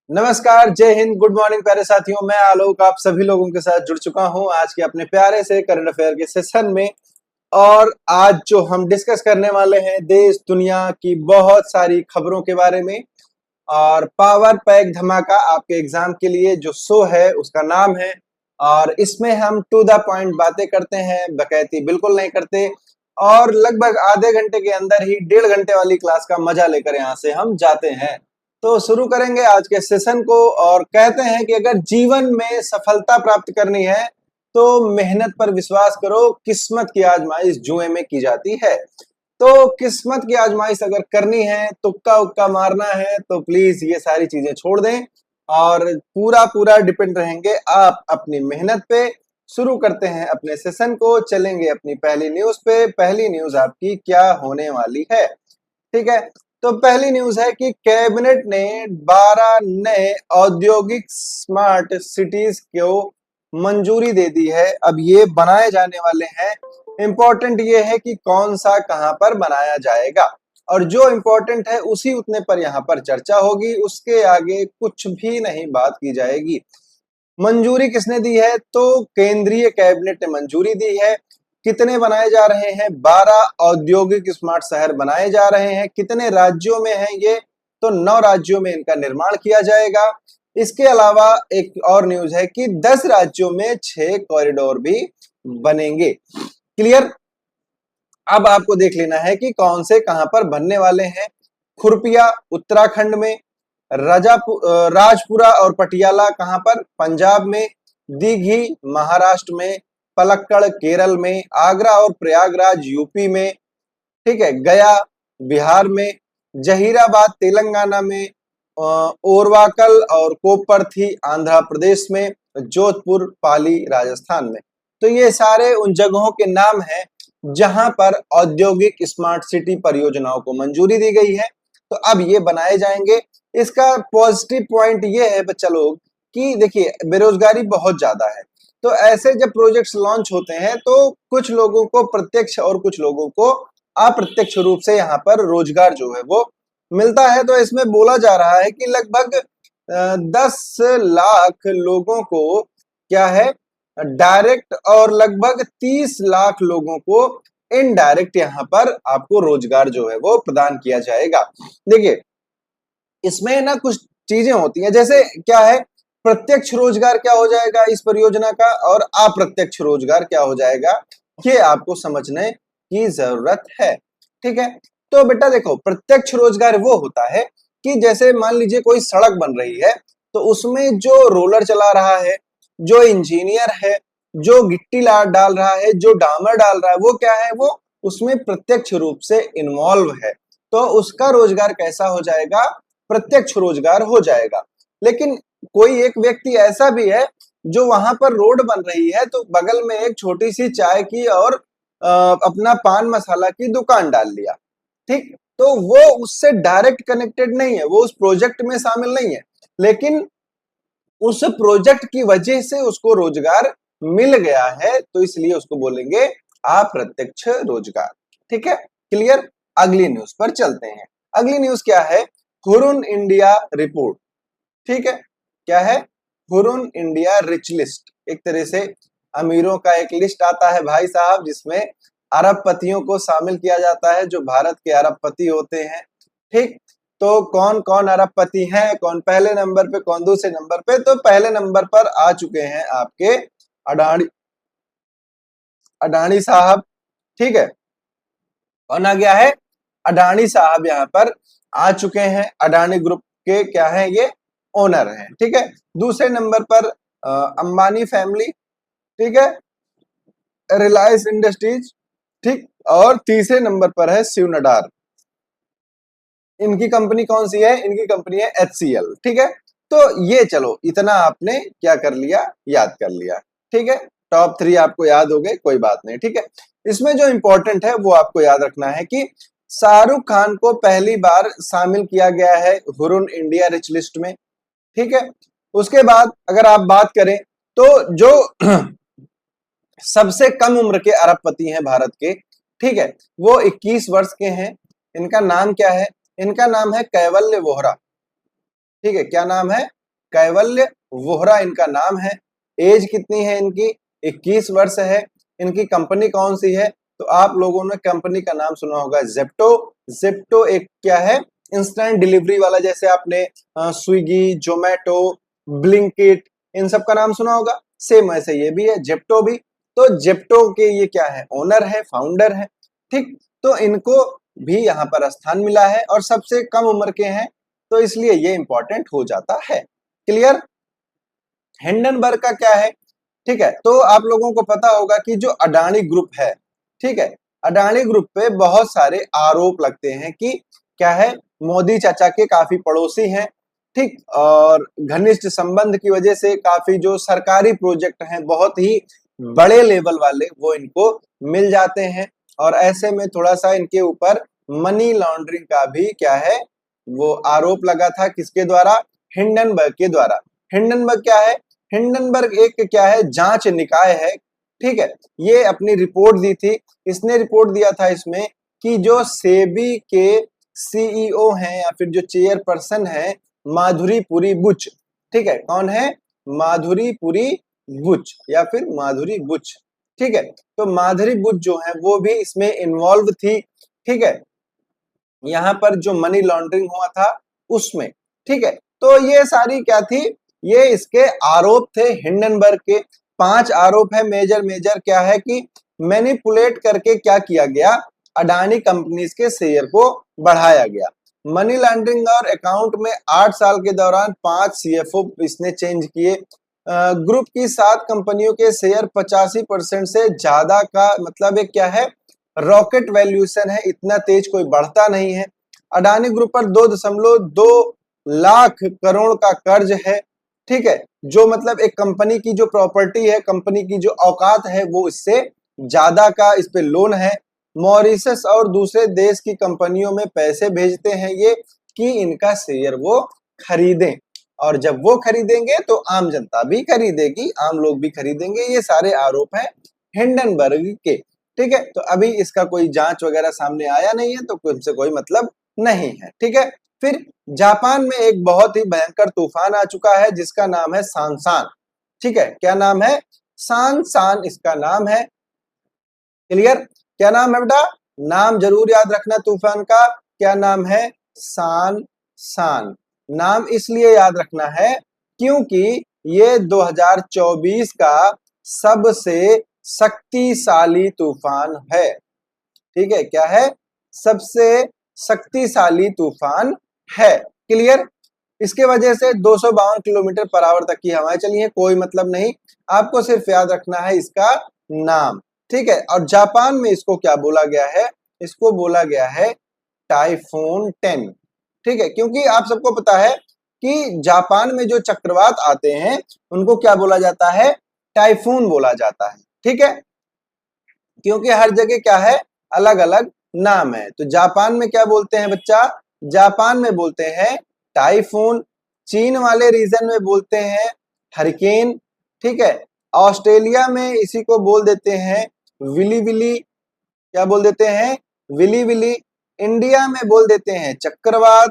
नमस्कार, जय Hind, good morning प्यारे साथियों। मैं आलोक आप सभी लोगों के साथ जुड़ चुका हूं आज के अपने प्यारे से करंट अफेयर के सेशन में। और आज जो हम डिस्कस करने वाले हैं देश दुनिया की बहुत सारी खबरों के बारे में। और पावर पैक धमाका आपके एग्जाम के लिए जो शो है उसका नाम है। और इसमें हम टू द पॉइंट बातें करते हैं, बकैती बिल्कुल नहीं करते। और लगभग आधे घंटे के अंदर ही 1.5 घंटे वाली क्लास का मजा लेकर यहाँ से हम जाते हैं। तो शुरू करेंगे आज के सेशन को और कहते हैं कि अगर जीवन में सफलता प्राप्त करनी है तो मेहनत पर विश्वास करो, किस्मत की आजमाइश जुए में की जाती है। तो किस्मत की आजमाइश अगर करनी है, तुक्का उक्का मारना है तो प्लीज ये सारी चीजें छोड़ दें और पूरा पूरा डिपेंड रहेंगे आप अपनी मेहनत पे। शुरू करते हैं अपने सेशन को, चलेंगे अपनी पहली न्यूज पे। पहली न्यूज आपकी क्या होने वाली है, ठीक है। तो पहली न्यूज है कि कैबिनेट ने 12 नए औद्योगिक स्मार्ट सिटीज को मंजूरी दे दी है। अब ये बनाए जाने वाले हैं। इंपॉर्टेंट ये है कि कौन सा कहां पर बनाया जाएगा, और जो इंपॉर्टेंट है उसी उतने पर यहां पर चर्चा होगी, उसके आगे कुछ भी नहीं बात की जाएगी। मंजूरी किसने दी है? तो केंद्रीय कैबिनेट ने मंजूरी दी है। कितने बनाए जा रहे हैं? 12 औद्योगिक स्मार्ट शहर बनाए जा रहे हैं। कितने राज्यों में हैं ये? तो 9 राज्यों में इनका निर्माण किया जाएगा। इसके अलावा एक और न्यूज है कि 10 राज्यों में 6 कॉरिडोर भी बनेंगे। क्लियर? अब आपको देख लेना है कि कौन से कहां पर बनने वाले हैं। खुरपिया उत्तराखंड में, राजपुरा और पटियाला कहां पर? पंजाब में, दीघी महाराष्ट्र में, पलक्कड़ केरल में, आगरा और प्रयागराज यूपी में, ठीक है, गया बिहार में, जहीराबाद तेलंगाना में, ओरवाकल और कोपरथी आंध्र प्रदेश में, जोधपुर पाली राजस्थान में। तो ये सारे उन जगहों के नाम हैं जहां पर औद्योगिक स्मार्ट सिटी परियोजनाओं को मंजूरी दी गई है। तो अब ये बनाए जाएंगे। इसका पॉजिटिव पॉइंट ये है बच्चा लोग कि देखिए बेरोजगारी बहुत ज्यादा है। तो ऐसे जब प्रोजेक्ट्स लॉन्च होते हैं तो कुछ लोगों को प्रत्यक्ष और कुछ लोगों को अप्रत्यक्ष रूप से यहाँ पर रोजगार जो है वो मिलता है। तो इसमें बोला जा रहा है कि लगभग 10 लाख लोगों को क्या है डायरेक्ट, और लगभग 30 लाख लोगों को इनडायरेक्ट यहाँ पर आपको रोजगार जो है वो प्रदान किया जाएगा। देखिए इसमें ना कुछ चीजें होती हैं, जैसे क्या है, प्रत्यक्ष रोजगार क्या हो जाएगा इस परियोजना का, और अप्रत्यक्ष रोजगार क्या हो जाएगा, ये आपको समझने की जरूरत है, ठीक है। तो बेटा देखो, प्रत्यक्ष रोजगार वो होता है कि जैसे मान लीजिए कोई सड़क बन रही है तो उसमें जो रोलर चला रहा है, जो इंजीनियर है, जो गिट्टी डाल रहा है, जो डामर डाल रहा है, वो क्या है, वो उसमें प्रत्यक्ष रूप से इन्वॉल्व है। तो उसका रोजगार कैसा हो जाएगा? प्रत्यक्ष रोजगार हो जाएगा। लेकिन कोई एक व्यक्ति ऐसा भी है जो वहां पर रोड बन रही है तो बगल में एक छोटी सी चाय की और अपना पान मसाला की दुकान डाल लिया, ठीक, तो वो उससे डायरेक्ट कनेक्टेड नहीं है, वो उस प्रोजेक्ट में शामिल नहीं है, लेकिन उस प्रोजेक्ट की वजह से उसको रोजगार मिल गया है, तो इसलिए उसको बोलेंगे अप्रत्यक्ष रोजगार, ठीक है। क्लियर? अगली न्यूज पर चलते हैं। अगली न्यूज क्या है? हुरुन इंडिया रिपोर्ट, ठीक है। क्या है? हुरुन इंडिया रिच लिस्ट, एक तरह से अमीरों का एक लिस्ट आता है भाई साहब, जिसमें अरबपतियों को शामिल किया जाता है, जो भारत के अरबपति होते हैं, ठीक। तो कौन कौन अरबपति हैं, कौन पहले नंबर पे, कौन दूसरे नंबर पे? तो पहले नंबर पर आ चुके हैं आपके अडानी अडानी साहब, ठीक है। कौन आ गया है? अडानी साहब यहाँ पर आ चुके हैं। अडानी ग्रुप के क्या है, ये ओनर हैं, ठीक है। दूसरे नंबर पर अंबानी फैमिली, ठीक है, रिलायंस इंडस्ट्रीज, ठीक। और तीसरे नंबर पर है शिव नडार। इनकी कंपनी कौन सी है? इनकी कंपनी है HCL, ठीक है। तो ये चलो इतना आपने क्या कर लिया, याद कर लिया, ठीक है। टॉप 3 आपको याद हो गए, कोई बात नहीं, ठीक है। इसमें जो इंपॉर्टेंट है वो आपको याद रखना है कि शाहरुख खान को पहली बार शामिल किया गया है हुरुन इंडिया रिच लिस्ट में, ठीक है। उसके बाद अगर आप बात करें तो जो सबसे कम उम्र के अरबपति हैं भारत के, ठीक है, वो 21 वर्ष के हैं। इनका नाम क्या है? इनका नाम है कैवल्य वोहरा, ठीक है। क्या नाम है? कैवल्य वोहरा इनका नाम है। एज कितनी है इनकी? 21 वर्ष है। इनकी कंपनी कौन सी है? तो आप लोगों ने कंपनी का नाम सुना होगा जेप्टो। जेप्टो एक क्या है? इंस्टेंट डिलीवरी वाला, जैसे आपने स्विगी, जोमेटो, ब्लिंकिट, इन सब का नाम सुना होगा। सेम ऐसे ये भी है, जेप्टो भी। तो जेप्टो के ये क्या है? ओनर है, फाउंडर है। ठीक, तो इनको भी यहाँ पर स्थान मिला है और सबसे कम उम्र के हैं, तो इसलिए ये इंपॉर्टेंट हो जाता है। क्लियर? हिंडनबर्ग का क्या है? ठीक है, तो आप लोगों को पता होगा कि जो अडानी ग्रुप है, ठीक है, अडानी ग्रुप पे बहुत सारे आरोप लगते हैं कि क्या है, मोदी चाचा के काफी पड़ोसी हैं, ठीक, और घनिष्ठ संबंध की वजह से काफी जो सरकारी प्रोजेक्ट हैं बहुत ही बड़े लेवल वाले वो इनको मिल जाते हैं, और ऐसे में थोड़ा सा इनके ऊपर मनी लॉन्ड्रिंग का भी क्या है, वो आरोप लगा था। किसके द्वारा? हिंडनबर्ग के द्वारा। हिंडनबर्ग क्या है? हिंडनबर्ग एक क्या है? जांच निकाय है। ठीक है, ये अपनी रिपोर्ट दी थी। इसने रिपोर्ट दिया था इसमें कि जो सेबी के सीईओ हैं या फिर जो चेयरपर्सन है माधुरीपुरी बुच, ठीक है, कौन है? माधुरीपुरी बुच या फिर माधुरी बुच, ठीक है, तो माधुरी बुच जो है वो भी इसमें इन्वॉल्व थी। ठीक है, यहाँ पर जो मनी लॉन्ड्रिंग हुआ था उसमें। ठीक है, तो ये सारी क्या थी? ये इसके आरोप थे हिंडनबर्ग के। 5 आरोप है मेजर मेजर। क्या है कि मैनिपुलेट करके क्या किया गया? अडानी कंपनीज के शेयर को बढ़ाया गया। मनी लॉन्ड्रिंग और अकाउंट में 8 साल के दौरान 5 सीएफओ इसने चेंज किए। ग्रुप की 7 कंपनियों के शेयर 85% से ज्यादा का मतलब एक क्या है? रॉकेट वैल्यूएशन है, इतना तेज कोई बढ़ता नहीं है। अडानी ग्रुप पर 2.2 लाख करोड़ का कर्ज है। ठीक है, जो मतलब एक कंपनी की जो प्रॉपर्टी है, कंपनी की जो औकात है, वो इससे ज्यादा का इस पे लोन है। मॉरिशस और दूसरे देश की कंपनियों में पैसे भेजते हैं ये कि इनका शेयर वो खरीदें, और जब वो खरीदेंगे तो आम जनता भी खरीदेगी, आम लोग भी खरीदेंगे। ये सारे आरोप हैं हिंडनबर्ग के। ठीक है, तो अभी इसका कोई जांच वगैरह सामने आया नहीं है, तो इससे कोई मतलब नहीं है। ठीक है, फिर जापान में एक बहुत ही भयंकर तूफान आ चुका है जिसका नाम है सांसान। ठीक है, क्या नाम है? सांसान इसका नाम है। क्लियर? क्या नाम है बेटा? नाम जरूर याद रखना तूफान का। क्या नाम है? सांसान। नाम इसलिए याद रखना है क्योंकि ये 2024 का सबसे शक्तिशाली तूफान है। ठीक है, क्या है? सबसे शक्तिशाली तूफान है। क्लियर? इसके वजह से 252 किलोमीटर पर आवर तक की हवाएं चली हैं। कोई मतलब नहीं, आपको सिर्फ याद रखना है इसका नाम। ठीक है, और जापान में इसको क्या बोला गया है? इसको बोला गया है टाइफून 10। ठीक है, क्योंकि आप सबको पता है कि जापान में जो चक्रवात आते हैं उनको क्या बोला जाता है? टाइफून बोला जाता है। ठीक है, क्योंकि हर जगह क्या है? अलग अलग नाम है। तो जापान में क्या बोलते हैं बच्चा? जापान में बोलते हैं टाइफून। चीन वाले रीजन में बोलते हैं हरिकेन। ठीक है, ऑस्ट्रेलिया में इसी को बोल देते हैं विली विली। क्या बोल देते हैं? Willie Willie. इंडिया में बोल देते हैं चक्रवात।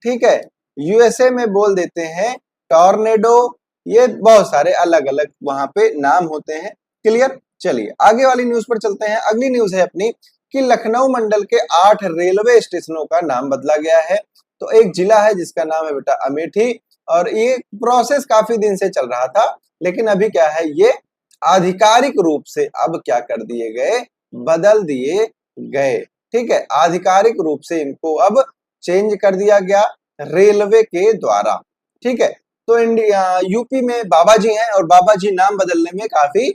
ठीक है, यूएसए में बोल देते हैं टॉर्नेडो। ये बहुत सारे अलग अलग वहां पे नाम होते हैं। क्लियर? चलिए आगे वाली न्यूज पर चलते हैं। अगली न्यूज है अपनी कि लखनऊ मंडल के 8 रेलवे स्टेशनों का नाम बदला गया है। तो एक जिला है जिसका नाम है बेटा अमेठी, और ये प्रोसेस काफी दिन से चल रहा था, लेकिन अभी क्या है, ये आधिकारिक रूप से अब क्या कर दिए गए? बदल दिए गए। ठीक है, आधिकारिक रूप से इनको अब चेंज कर दिया गया रेलवे के द्वारा। ठीक है, तो इंडिया यूपी में बाबा जी हैं और बाबा जी नाम बदलने में काफी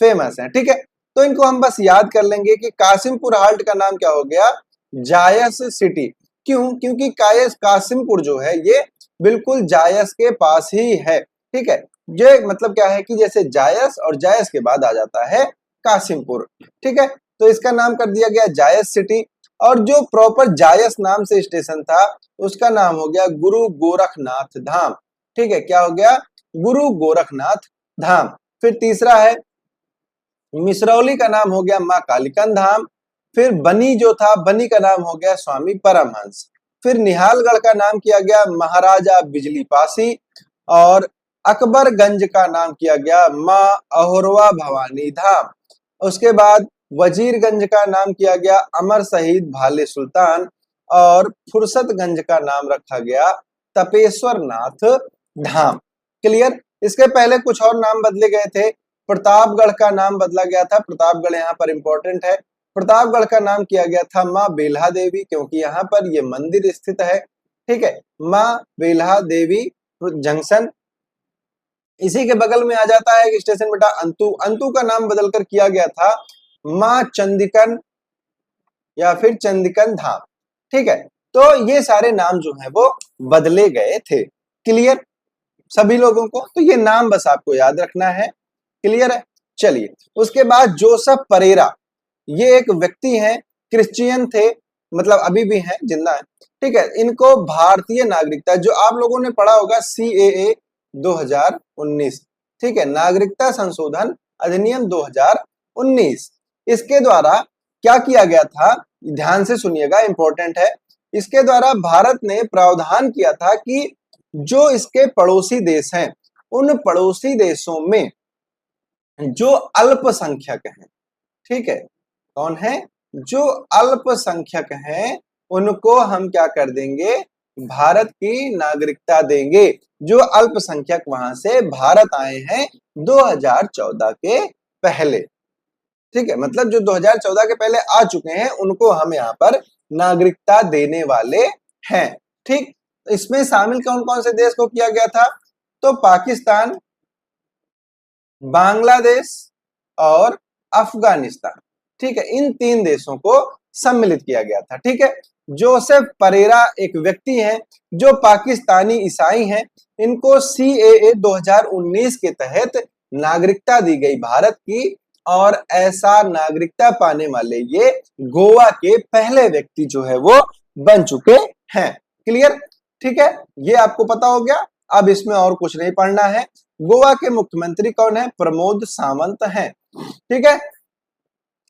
फेमस हैं। ठीक है, तो इनको हम बस याद कर लेंगे कि कासिमपुर हाल्ट का नाम क्या हो गया? जायस सिटी। क्यों? क्योंकि कासिमपुर जो है ये बिल्कुल जायस के पास ही है। ठीक है, ये मतलब क्या है कि जैसे जायस और जायस के बाद आ जाता है कासिमपुर। ठीक है, तो इसका नाम कर दिया गया जायस सिटी। और जो प्रॉपर जायस नाम से स्टेशन था उसका नाम हो गया गुरु गोरखनाथ धाम। ठीक है, क्या हो गया? गुरु गोरखनाथ धाम। फिर तीसरा है मिसरौली का नाम हो गया मां कालिकन धाम। फिर बनी जो था, बनी का नाम हो गया स्वामी परमहंस। फिर निहालगढ़ का नाम किया गया महाराजा बिजली पासी। और अकबरगंज का नाम किया गया माँ अहोरवा भवानी धाम। उसके बाद वजीरगंज का नाम किया गया अमर शहीद भाले सुल्तान और फुर्सतगंज का नाम रखा गया तपेश्वर नाथ धाम। क्लियर। इसके पहले कुछ और नाम बदले गए थे। प्रतापगढ़ का नाम बदला गया था, प्रतापगढ़ यहाँ पर इंपॉर्टेंट है। प्रतापगढ़ का नाम किया गया था माँ बेल्हा देवी, क्योंकि यहाँ पर ये मंदिर स्थित है। ठीक है, माँ बेल्हा देवी जंक्शन। इसी के बगल में आ जाता है एक स्टेशन बेटा अंतु। अंतु का नाम बदलकर किया गया था माँ चंदिकन या फिर चंदिकन धाम। ठीक है, तो ये सारे नाम जो है वो बदले गए थे। क्लियर सभी लोगों को? तो ये नाम बस आपको याद रखना है। क्लियर है? चलिए, उसके बाद जोसेफ परेरा, ये एक व्यक्ति हैं, क्रिश्चियन थे, मतलब अभी भी हैं, जिंदा है। ठीक है, इनको भारतीय नागरिकता, जो आप लोगों ने पढ़ा होगा CAA 2019, ठीक है, नागरिकता संशोधन अधिनियम 2019, इसके द्वारा क्या किया गया था, ध्यान से सुनिएगा, इंपॉर्टेंट है। इसके द्वारा भारत ने प्रावधान किया था कि जो इसके पड़ोसी देश हैं, उन पड़ोसी देशों में जो अल्पसंख्यक हैं, ठीक है, कौन है, जो अल्पसंख्यक हैं, उनको हम क्या कर देंगे, भारत की नागरिकता देंगे। जो अल्पसंख्यक वहां से भारत आए हैं 2014 के पहले। ठीक है, मतलब जो 2014 के पहले आ चुके हैं, उनको हम यहाँ पर नागरिकता देने वाले हैं। ठीक, इसमें शामिल कौन कौन से देश को किया गया था, तो पाकिस्तान, बांग्लादेश और अफगानिस्तान। ठीक है, इन 3 देशों को सम्मिलित किया गया था। ठीक है, जोसेफ परेरा एक व्यक्ति हैं जो पाकिस्तानी ईसाई हैं। इनको CAA 2019 के तहत नागरिकता दी गई भारत की, और ऐसा नागरिकता पाने वाले ये गोवा के पहले व्यक्ति जो है वो बन चुके हैं। क्लियर? ठीक है, ये आपको पता हो गया। अब इसमें और कुछ नहीं पढ़ना है। गोवा के मुख्यमंत्री कौन है, प्रमोद सावंत हैं। ठीक है,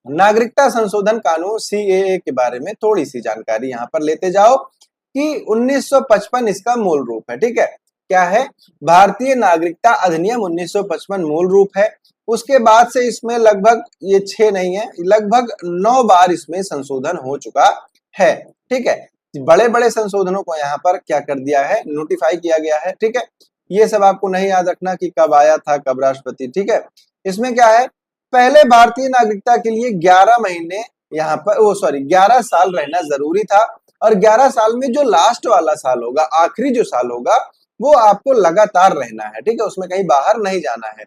नागरिकता संशोधन कानून CAA के बारे में थोड़ी सी जानकारी यहां पर लेते जाओ कि 1955 इसका मूल रूप है। ठीक है, क्या है, भारतीय नागरिकता अधिनियम 1955 मूल रूप है। उसके बाद से इसमें लगभग, ये 6 नहीं है, लगभग 9 बार इसमें संशोधन हो चुका है। ठीक है, बड़े बड़े संशोधनों को यहाँ पर क्या कर दिया है, नोटिफाई किया गया है। ठीक है, ये सब आपको नहीं याद रखना कि कब आया था, कब राष्ट्रपति। ठीक है, इसमें क्या है, पहले भारतीय नागरिकता के लिए 11 महीने यहाँ पर 11 साल रहना जरूरी था, और 11 साल में जो लास्ट वाला साल होगा, आखिरी जो साल होगा, वो आपको लगातार रहना है। ठीक है, उसमें कहीं बाहर नहीं जाना है।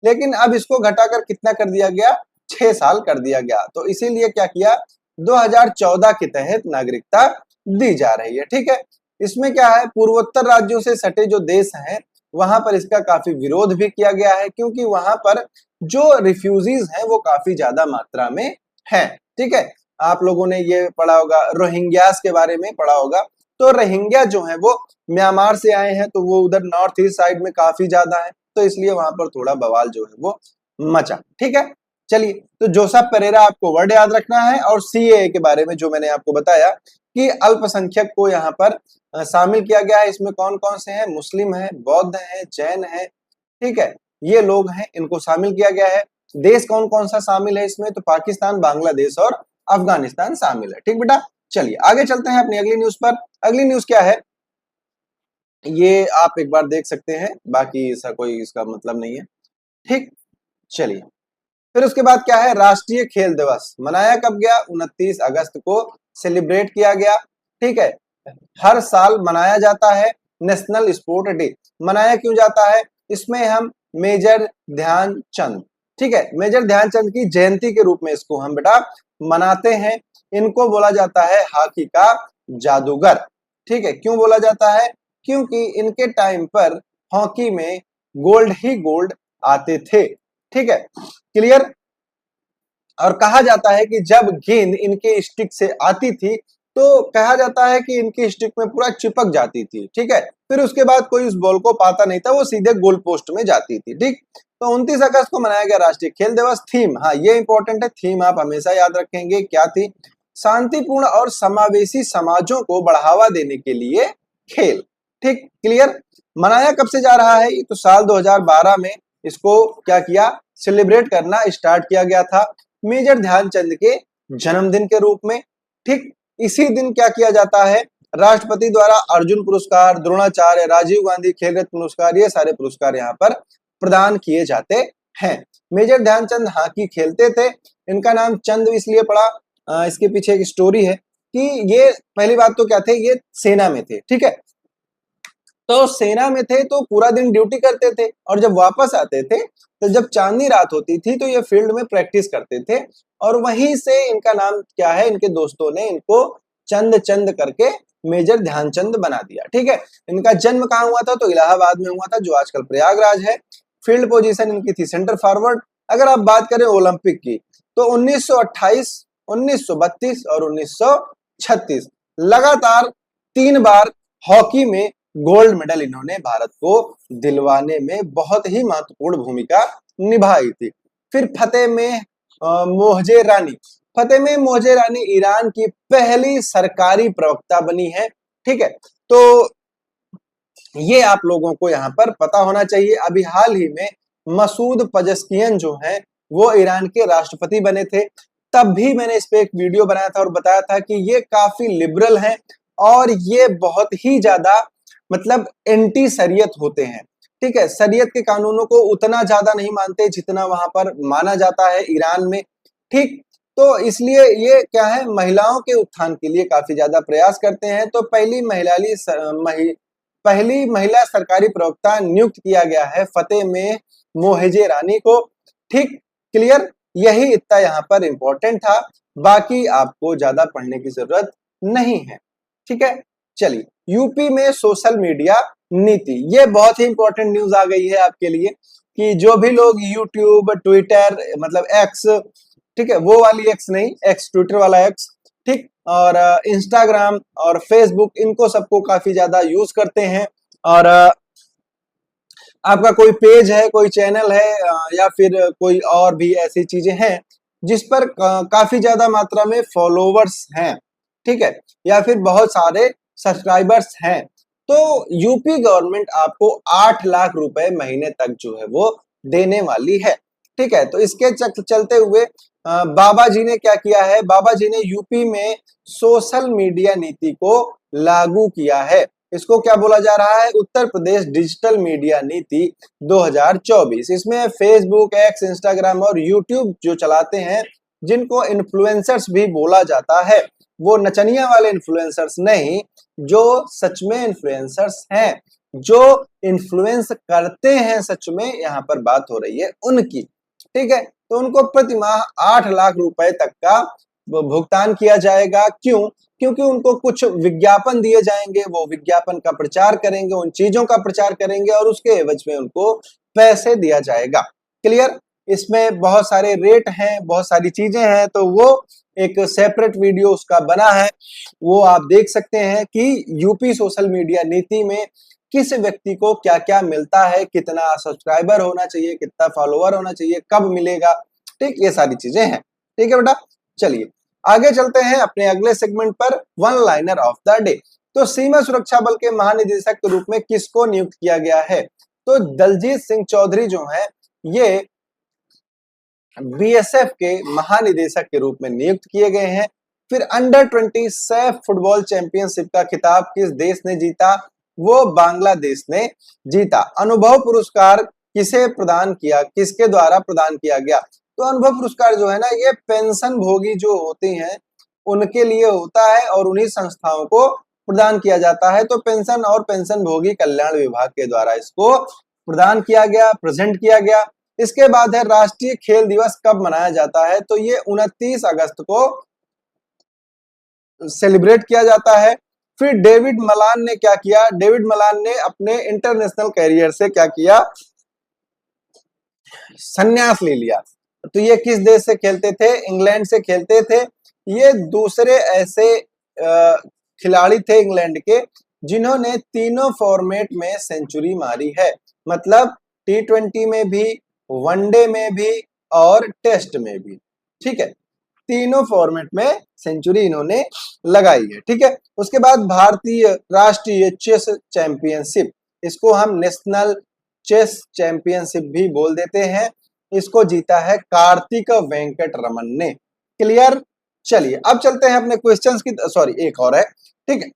लेकिन अब इसको घटाकर कितना कर दिया गया, 6 साल कर दिया गया। तो इसीलिए क्या किया, 2014 के तहत नागरिकता दी जा रही है। ठीक है, इसमें क्या है, पूर्वोत्तर राज्यों से सटे जो देश हैं, वहां पर इसका काफी विरोध भी किया गया है, क्योंकि वहां पर जो रिफ्यूजीज हैं वो काफी ज्यादा मात्रा में हैं। ठीक है, आप लोगों ने ये पढ़ा होगा, रोहिंग्यास के बारे में पढ़ा होगा। तो रोहिंग्या जो है वो म्यांमार से आए हैं, तो वो उधर नॉर्थ ईस्ट साइड में काफी ज्यादा है, तो इसलिए वहां पर थोड़ा बवाल जो है वो मचा। ठीक है, चलिए, तो जोसेफ परेरा आपको वर्ड याद रखना है, और CAA के बारे में जो मैंने आपको बताया कि अल्पसंख्यक को यहाँ पर शामिल किया गया है। इसमें कौन कौन से हैं, मुस्लिम है, बौद्ध है, जैन है। ठीक है, ये लोग हैं, इनको शामिल किया गया है। देश कौन कौन सा शामिल है इसमें, तो पाकिस्तान, बांग्लादेश और अफगानिस्तान शामिल है। ठीक बेटा, चलिए आगे चलते हैं अपनी अगली न्यूज पर। अगली न्यूज क्या है, ये आप एक बार देख सकते हैं, बाकी ऐसा कोई इसका मतलब नहीं है। ठीक, चलिए, फिर उसके बाद क्या है, राष्ट्रीय खेल दिवस मनाया कब गया, 29 अगस्त को सेलिब्रेट किया गया। ठीक है, हर साल मनाया जाता है। नेशनल स्पोर्ट डे मनाया क्यों जाता है, इसमें हम मेजर ध्यानचंद, ठीक है, मेजर ध्यानचंद की जयंती के रूप में इसको हम बेटा मनाते हैं। इनको बोला जाता है हॉकी का जादूगर। ठीक है, क्यों बोला जाता है, क्योंकि इनके टाइम पर हॉकी में गोल्ड ही गोल्ड आते थे। ठीक है, क्लियर। और कहा जाता है कि जब गेंद इनके स्टिक से आती थी, तो कहा जाता है कि इनकी स्टिक में पूरा चिपक जाती थी। ठीक है, फिर उसके बाद कोई उस बॉल को पाता नहीं था, वो सीधे गोल पोस्ट में जाती थी। ठीक, तो 29 अगस्त को मनाया गया राष्ट्रीय खेल दिवस। थीम, हाँ ये इंपॉर्टेंट है, थीम आप हमेशा याद रखेंगे, क्या थी, शांतिपूर्ण और समावेशी समाजों को बढ़ावा देने के लिए खेल। ठीक, क्लियर। मनाया कब से जा रहा है? ये तो साल 2012 में इसको क्या किया, सेलिब्रेट करना स्टार्ट किया गया था मेजर ध्यानचंद के जन्मदिन के रूप में। ठीक इसी दिन क्या किया जाता है, राष्ट्रपति द्वारा अर्जुन पुरस्कार, द्रोणाचार्य, राजीव गांधी खेल रत्न पुरस्कार, ये सारे पुरस्कार यहाँ पर प्रदान किए जाते हैं। मेजर ध्यानचंद हॉकी खेलते थे, इनका नाम चंद इसलिए पड़ा, इसके पीछे एक स्टोरी है कि ये पहली बात तो क्या थे, ये सेना में थे। ठीक है, तो सेना में थे तो पूरा दिन ड्यूटी करते थे और जब वापस आते थे तो जब चांदनी रात होती थी तो ये फील्ड में प्रैक्टिस करते थे और वहीं से इनका नाम क्या है, इनके दोस्तों ने इनको चंद चंद करके मेजर ध्यानचंद बना दिया। ठीक है, इनका जन्म कहाँ हुआ था? तो इलाहाबाद में हुआ था, जो आजकल प्रयागराज है। फील्ड पोजीशन इनकी थी सेंटर फॉरवर्ड। अगर आप बात करें ओलंपिक की तो 1928, 1932 और 1936 लगातार 3 बार हॉकी में गोल्ड मेडल इन्होंने भारत को दिलवाने में बहुत ही महत्वपूर्ण भूमिका निभाई थी। फिर फतेह में मोहजे रानी, फतेह में मोहजे रानी ईरान की पहली सरकारी प्रवक्ता बनी है। ठीक है, तो ये आप लोगों को यहाँ पर पता होना चाहिए। अभी हाल ही में मसूद पजस्कियन जो हैं वो ईरान के राष्ट्रपति बने थे, तब भी मैंने इस पे एक वीडियो बनाया था और बताया था कि ये काफी लिबरल हैं और ये बहुत ही ज्यादा मतलब एंटी शरीयत होते हैं। ठीक है, शरीयत के कानूनों को उतना ज्यादा नहीं मानते जितना वहां पर माना जाता है ईरान में। ठीक, तो इसलिए ये क्या है, महिलाओं के उत्थान के लिए काफी ज्यादा प्रयास करते हैं। तो पहली महिला सरकारी प्रवक्ता नियुक्त किया गया है फतेह में मोहजे रानी को। ठीक, क्लियर, यही इतना यहाँ पर इंपॉर्टेंट था, बाकी आपको ज्यादा पढ़ने की जरूरत नहीं है। ठीक है, चलिए यूपी में सोशल मीडिया नीति, ये बहुत ही इंपॉर्टेंट न्यूज आ गई है आपके लिए कि जो भी लोग यूट्यूब, ट्विटर मतलब एक्स, ठीक है वो वाली एक्स नहीं, एक्स ट्विटर वाला एक्स, ठीक, और इंस्टाग्राम और फेसबुक, इनको सबको काफी ज्यादा यूज करते हैं। और आपका कोई पेज है, कोई चैनल है या फिर कोई और भी ऐसी चीजें हैं जिस पर काफी ज्यादा मात्रा में फॉलोवर्स हैं, ठीक है, या फिर बहुत सारे सब्सक्राइबर्स हैं, तो यूपी गवर्नमेंट आपको 8 लाख रुपए महीने तक जो है वो देने वाली है। ठीक है, तो इसके चलते हुए बाबा जी ने क्या किया है, बाबा जी ने यूपी में सोशल मीडिया नीति को लागू किया है। इसको क्या बोला जा रहा है, उत्तर प्रदेश डिजिटल मीडिया नीति 2024। इसमें फेसबुक, एक्स, इंस्टाग्राम और यूट्यूब जो चलाते हैं, जिनको इन्फ्लुएंसर्स भी बोला जाता है, वो नचनिया वाले इन्फ्लुएंसर्स नहीं, जो सच में इन्फ्लुएंसर्स हैं, जो इन्फ्लुएंस करते हैं सच में, यहाँ पर बात हो रही है उनकी। ठीक है, तो उनको प्रति माह 8 लाख रुपए तक का भुगतान किया जाएगा। क्यों? क्योंकि उनको कुछ विज्ञापन दिए जाएंगे, वो विज्ञापन का प्रचार करेंगे, उन चीजों का प्रचार करेंगे और उसके एवज में उनको पैसे दिया जाएगा। क्लियर? इसमें बहुत सारे रेट हैं, बहुत सारी चीजें हैं, तो वो एक सेपरेट वीडियो उसका बना है, वो आप देख सकते हैं कि यूपी सोशल मीडिया नीति में किस व्यक्ति को क्या क्या मिलता है, कितना सब्सक्राइबर होना चाहिए, कितना फॉलोवर होना चाहिए, कब मिलेगा। ठीक, ये सारी चीजें हैं। ठीक है बेटा, चलिए आगे चलते हैं अपने अगले सेगमेंट पर, one liner of the day. तो सीमा सुरक्षा बल के महानिदेशक के रूप में किसको नियुक्त किया गया है? तो दलजीत सिंह चौधरी जो हैं, ये बीएसएफ के महानिदेशक के रूप में नियुक्त किए गए हैं। फिर अंडर 20 सैफ फुटबॉल चैंपियनशिप का खिताब किस देश ने जीता? वो बांग्लादेश ने जीता। अनुभव पुरस्कार किसे प्रदान किया, किसके द्वारा प्रदान किया गया? तो अनुभव पुरस्कार जो है ना, ये पेंशन भोगी जो होते हैं उनके लिए होता है और उन्हीं संस्थाओं को प्रदान किया जाता है। तो पेंशन और पेंशन भोगी कल्याण विभाग के द्वारा इसको प्रदान किया गया, प्रेजेंट किया गया। इसके बाद है राष्ट्रीय खेल दिवस कब मनाया जाता है? तो ये 29 अगस्त को सेलिब्रेट किया जाता है। फिर डेविड मलान ने क्या किया? डेविड मलान ने अपने इंटरनेशनल कैरियर से क्या किया? संन्यास ले लिया। तो ये किस देश से खेलते थे? इंग्लैंड से खेलते थे। ये दूसरे ऐसे खिलाड़ी थे इंग्लैंड के जिन्होंने तीनों फॉर्मेट में सेंचुरी मारी है, मतलब T20 में भी, वनडे में भी और टेस्ट में भी। ठीक है, तीनों फॉर्मेट में सेंचुरी इन्होंने लगाई है। ठीक है, उसके बाद भारतीय राष्ट्रीय चेस चैंपियनशिप इसको हम नेशनल चेस चैंपियनशिप भी बोल देते हैं। इसको जीता है कार्तिक वेंकट रमन ने। क्लियर? चलिए अब चलते हैं अपने क्वेश्चंस की, सॉरी एक और है, ठीक है।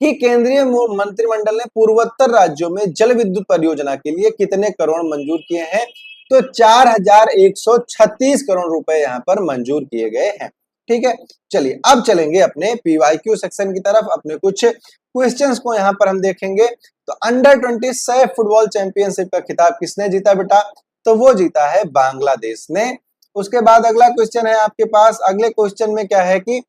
कि केंद्रीय मंत्रिमंडल ने पूर्वोत्तर राज्यों में जल विद्युत परियोजना के लिए कितने करोड़ मंजूर किए हैं? तो 4136 करोड़ रुपए यहाँ पर मंजूर किए गए हैं। ठीक है, चलिए अब चलेंगे अपने पीवाईक्यू सेक्शन की तरफ। अपने कुछ क्वेश्चंस को यहाँ पर हम देखेंगे। तो अंडर 20 सैफ फुटबॉल चैंपियनशिप का खिताब किसने जीता बेटा? तो वो जीता है बांग्लादेश ने। उसके बाद अगला क्वेश्चन है आपके पास। अगले क्वेश्चन में क्या है कि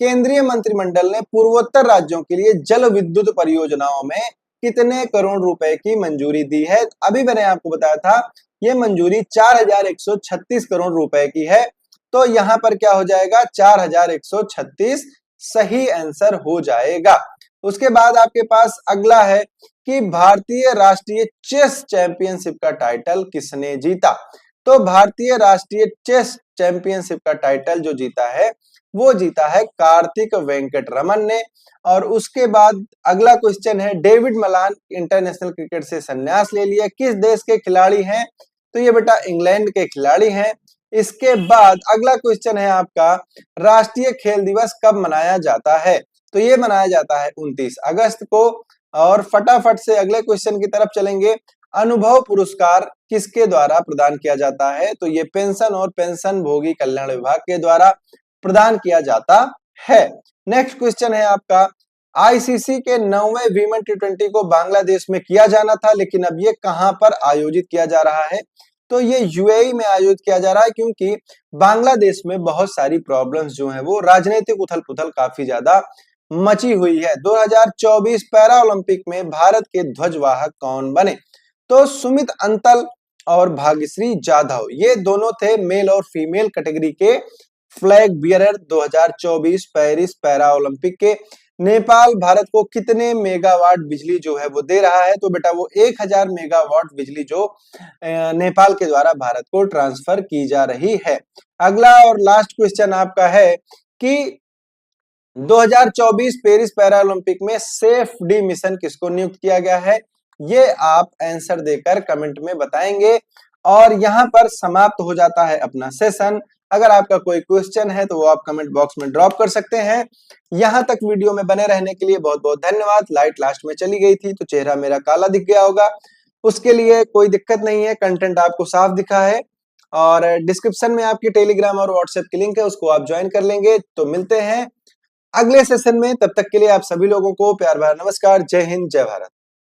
केंद्रीय मंत्रिमंडल ने पूर्वोत्तर राज्यों के लिए जल विद्युत परियोजनाओं में कितने करोड़ रुपए की मंजूरी दी है? अभी मैंने आपको बताया था ये मंजूरी 4136 करोड़ रुपए की है। तो यहाँ पर क्या हो जाएगा? 4136 सही आंसर हो जाएगा। उसके बाद आपके पास अगला है कि भारतीय राष्ट्रीय चेस चैंपियनशिप का टाइटल किसने जीता? तो भारतीय राष्ट्रीय चेस चैंपियनशिप का टाइटल जो जीता है वो जीता है कार्तिक वेंकट रमन ने। और उसके बाद अगला क्वेश्चन है, डेविड मलान इंटरनेशनल क्रिकेट से संन्यास ले लिया, किस देश के खिलाड़ी हैं? तो ये बेटा इंग्लैंड के खिलाड़ी हैं। इसके बाद अगला क्वेश्चन है आपका, राष्ट्रीय खेल दिवस कब मनाया जाता है? तो ये मनाया जाता है 29 अगस्त को। और फटाफट से अगले क्वेश्चन की तरफ चलेंगे। अनुभव पुरस्कार किसके द्वारा प्रदान किया जाता है? तो ये पेंशन और पेंशन भोगी कल्याण विभाग के द्वारा प्रदान किया जाता है। नेक्स्ट क्वेश्चन है आपका, आईसीसी के 9वें वीमेन टी20 को बांग्लादेश में किया जाना था, लेकिन अब ये कहां पर आयोजित किया जा रहा है? तो ये यूएई में आयोजित किया जा रहा है, क्योंकि बांग्लादेश में बहुत सारी प्रॉब्लम्स जो हैं वो राजनीतिक उथल पुथल काफी ज्यादा मची हुई है। 2024 पैरा ओलंपिक में भारत के ध्वजवाहक कौन बने? तो सुमित अंतल और भाग्यश्री जाधव, ये दोनों थे मेल और फीमेल कैटेगरी के flag bearer 2024 Paris para Olympic के। नेपाल भारत को कितने मेगावाट बिजली जो है वो दे रहा है? तो बेटा वो 1000 मेगावाट बिजली जो नेपाल के द्वारा भारत को ट्रांसफर की जा रही है। अगला और लास्ट क्वेश्चन आपका है कि 2024 पेरिस पैरा ओलंपिक में सेफ डी मिशन किसको नियुक्त किया गया है? ये आप आंसर देकर कमेंट में बताएंगे। और यहाँ पर समाप्त हो जाता है अपना सेशन। अगर आपका कोई क्वेश्चन है तो वो आप कमेंट बॉक्स में ड्रॉप कर सकते हैं। यहाँ तक वीडियो में बने रहने के लिए बहुत बहुत धन्यवाद। लाइट लास्ट में चली गई थी तो चेहरा मेरा काला दिख गया होगा, उसके लिए कोई दिक्कत नहीं है, कंटेंट आपको साफ दिखा है। और डिस्क्रिप्शन में आपकी टेलीग्राम और व्हाट्सएप की लिंक है, उसको आप ज्वाइन कर लेंगे। तो मिलते हैं अगले सेशन में, तब तक के लिए आप सभी लोगों को प्यार भरा नमस्कार। जय हिंद, जय भारत।